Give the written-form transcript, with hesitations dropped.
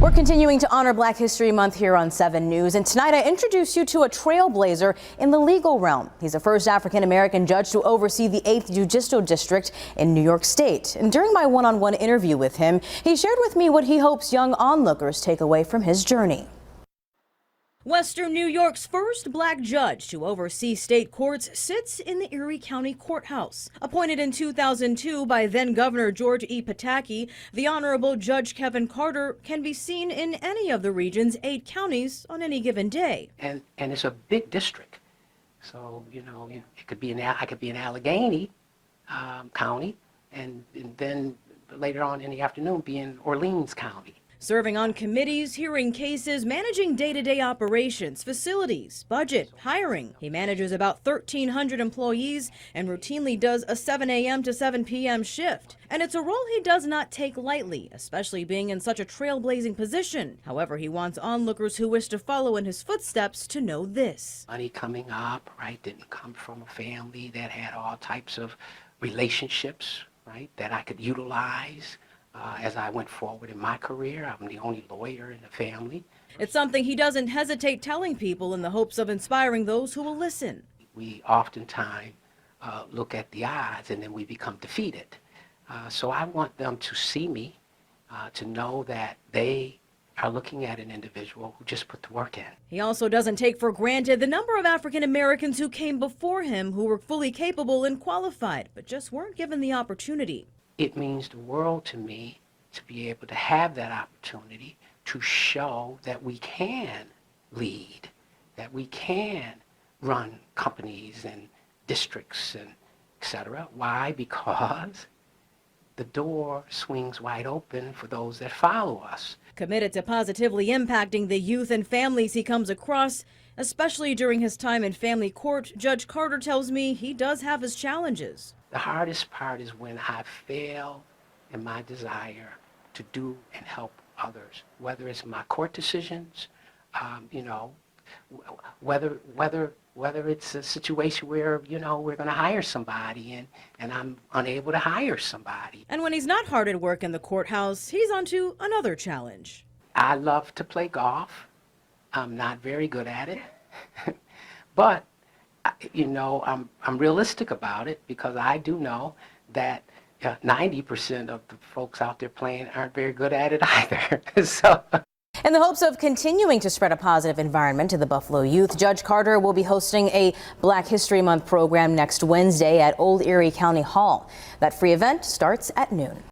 We're continuing to honor Black History Month here on 7 News, and tonight I introduce you to a trailblazer in the legal realm. He's the first African-American judge to oversee the 8th Judicial District in New York State. And during my one-on-one interview with him, he shared with me what he hopes young onlookers take away from his journey. Western New York's first black judge to oversee state courts sits in the Erie County Courthouse. Appointed in 2002 by then-Governor George E. Pataki, the Honorable Judge Kevin Carter can be seen in any of the region's 8 counties on any given day. And it's a big district. So, it could be I could be in Allegheny County, and then later on in the afternoon be in Orleans County. Serving on committees, hearing cases, managing day-to-day operations, facilities, budget, hiring. He manages about 1,300 employees and routinely does a 7 a.m. to 7 p.m. shift. And it's a role he does not take lightly, especially being in such a trailblazing position. However, he wants onlookers who wish to follow in his footsteps to know this. Money coming up, right, didn't come from a family that had all types of relationships, right, that I could utilize. As I went forward in my career, I'm the only lawyer in the family. It's something he doesn't hesitate telling people in the hopes of inspiring those who will listen. We oftentimes look at the odds and then we become defeated. So I want them to see me, to know that they are looking at an individual who just put the work in. He also doesn't take for granted the number of African Americans who came before him who were fully capable and qualified, but just weren't given the opportunity. It means the world to me to be able to have that opportunity to show that we can lead, that we can run companies and districts and etc. Why? Because the door swings wide open for those that follow us. Committed to positively impacting the youth and families he comes across, especially during his time in family court, Judge Carter tells me he does have his challenges. The hardest part is when I fail in my desire to do and help others, whether it's my court decisions, whether it's a situation where, we're going to hire somebody and I'm unable to hire somebody. And when he's not hard at work in the courthouse, he's on to another challenge. I love to play golf. I'm not very good at it, but I'm realistic about it because I do know that 90% of the folks out there playing aren't very good at it either. So. In the hopes of continuing to spread a positive environment to the Buffalo youth, Judge Carter will be hosting a Black History Month program next Wednesday at Old Erie County Hall. That free event starts at noon.